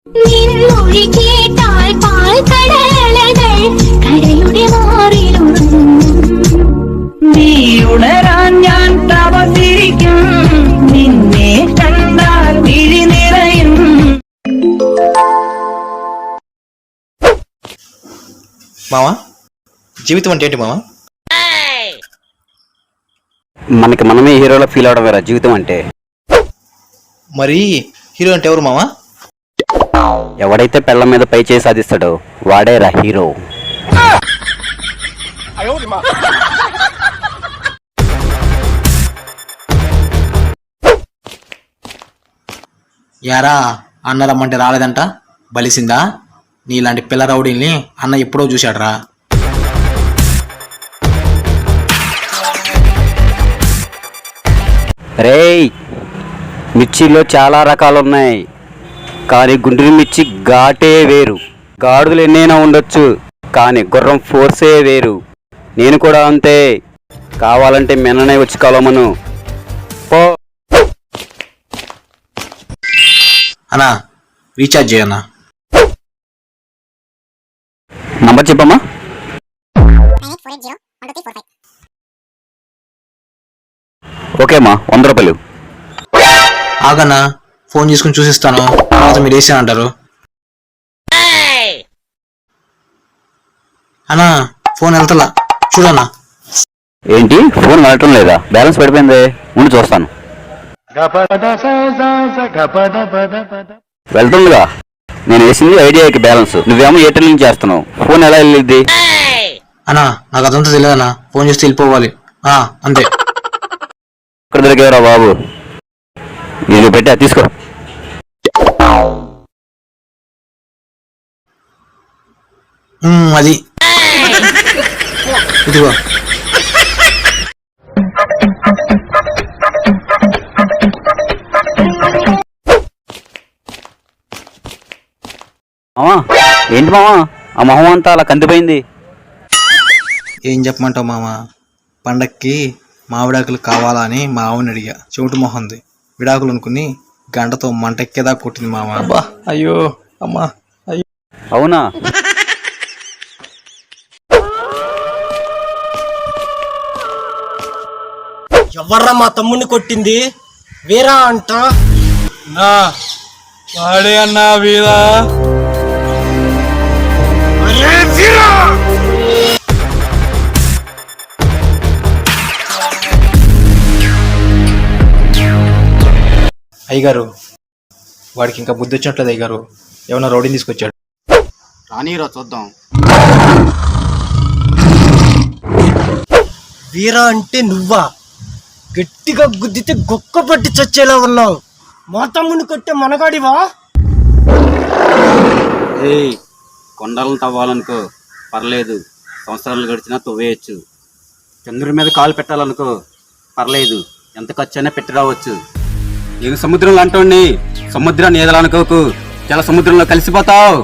మావా, జీవితం అంటే ఏంటి మావా? మనకి మనమే హీరోలో ఫీల్ అవడం వేరా జీవితం అంటే. మరి హీరో అంటే ఎవరు మావా? ఎవడైతే పెళ్ళ మీద పై చేసి సాధిస్తాడో వాడేరా హీరో. యారా, అన్న రమ్మంటే రాలేదంట, బలిసిందా? నీలాంటి పిల్ల రౌడీల్ని అన్న ఎప్పుడో చూశాడరా. రేయ్, మిర్చిలో చాలా రకాలు ఉన్నాయి, కానీ గుంటూరు మిర్చి ఘాటే వేరు. గాడుదలు ఎన్నైనా ఉండొచ్చు, కానీ గుర్రం ఫోర్సే వేరు. నేను కూడా అంతే. కావాలంటే మెన్ననే వచ్చి కలవమను పో. అన్నా, రీఛార్జ్ చేయన్నా. నంబర్ చెప్పమ్మా. ఓకే అమ్మా, 100 రూపాయలు. ఆగన్నా, ఫోన్ చేసుకుని చూసిస్తాను, తర్వాత మీరు వేసానంటారు. అన్నా, ఫోన్ వెళ్తలా, చూడన్నా. ఏంటి, ఫోన్ వెళ్ళటం లేదా? బ్యాలెన్స్ పడిపోయింది, ముందు చూస్తాను. వెళ్తుందిగా, నేను వేసింది ఐడియాకి బ్యాలెన్స్, నువ్వేమో ఎయిర్టెల్ నుంచి చేస్తున్నావు. ఫోన్ ఎలా వెళ్ళిద్ది? అన్నా, నాకు అదంతా తెలియదన్నా, ఫోన్ చేస్తే వెళ్ళిపోవాలి అంతే. ఇక్కడ దొరికేవరా బాబు, నేను పెట్టా, తీసుకో. అది ఇదిగో. మామా, ఏంటి మామా ఆ మొహం అంతా అలా కందిపోయింది? ఏం చెప్పమంటావు మామా, పండక్కి మావిడాకులు కావాలా అని మా ఆవుని అడిగా. చెవిటి మొహంది, విడాకులు అనుకుని గంటతో మంటెక్కేదా కొట్టింది మామా. అబ్బా, అయ్యో అమ్మా, అయ్యో. అవునా? ఎవర్రా మా తమ్ముడిని కొట్టింది? వీరా అంట. వాడే అన్నా వీరా. అయ్యగారు, వాడికి ఇంకా బుద్ధి వచ్చినట్లేదు అయ్యగారు. ఏమన్నా రౌడీని తీసుకొచ్చాడు. రానీరా చూద్దాం. వీరా అంటే నువ్వా? గట్టిగా గుద్దితే గొక్క పట్టి చచ్చేలా ఉన్నావు. మా తమ్ముడిని కొట్టే మనగాడివా? ఏయ్, కొండలను తవ్వాలనుకో పర్లేదు, సంవత్సరాలు గడిచినా తవ్వేయచ్చు. చంద్రుడి మీద కాలు పెట్టాలనుకో పర్లేదు, ఎంత ఖర్చు అయినా పెట్టి రావచ్చు. నేను సముద్రంలో అంటోండి, సముద్రాన్ని ఏదలనుకోకు, చాలా సముద్రంలో కలిసిపోతావు.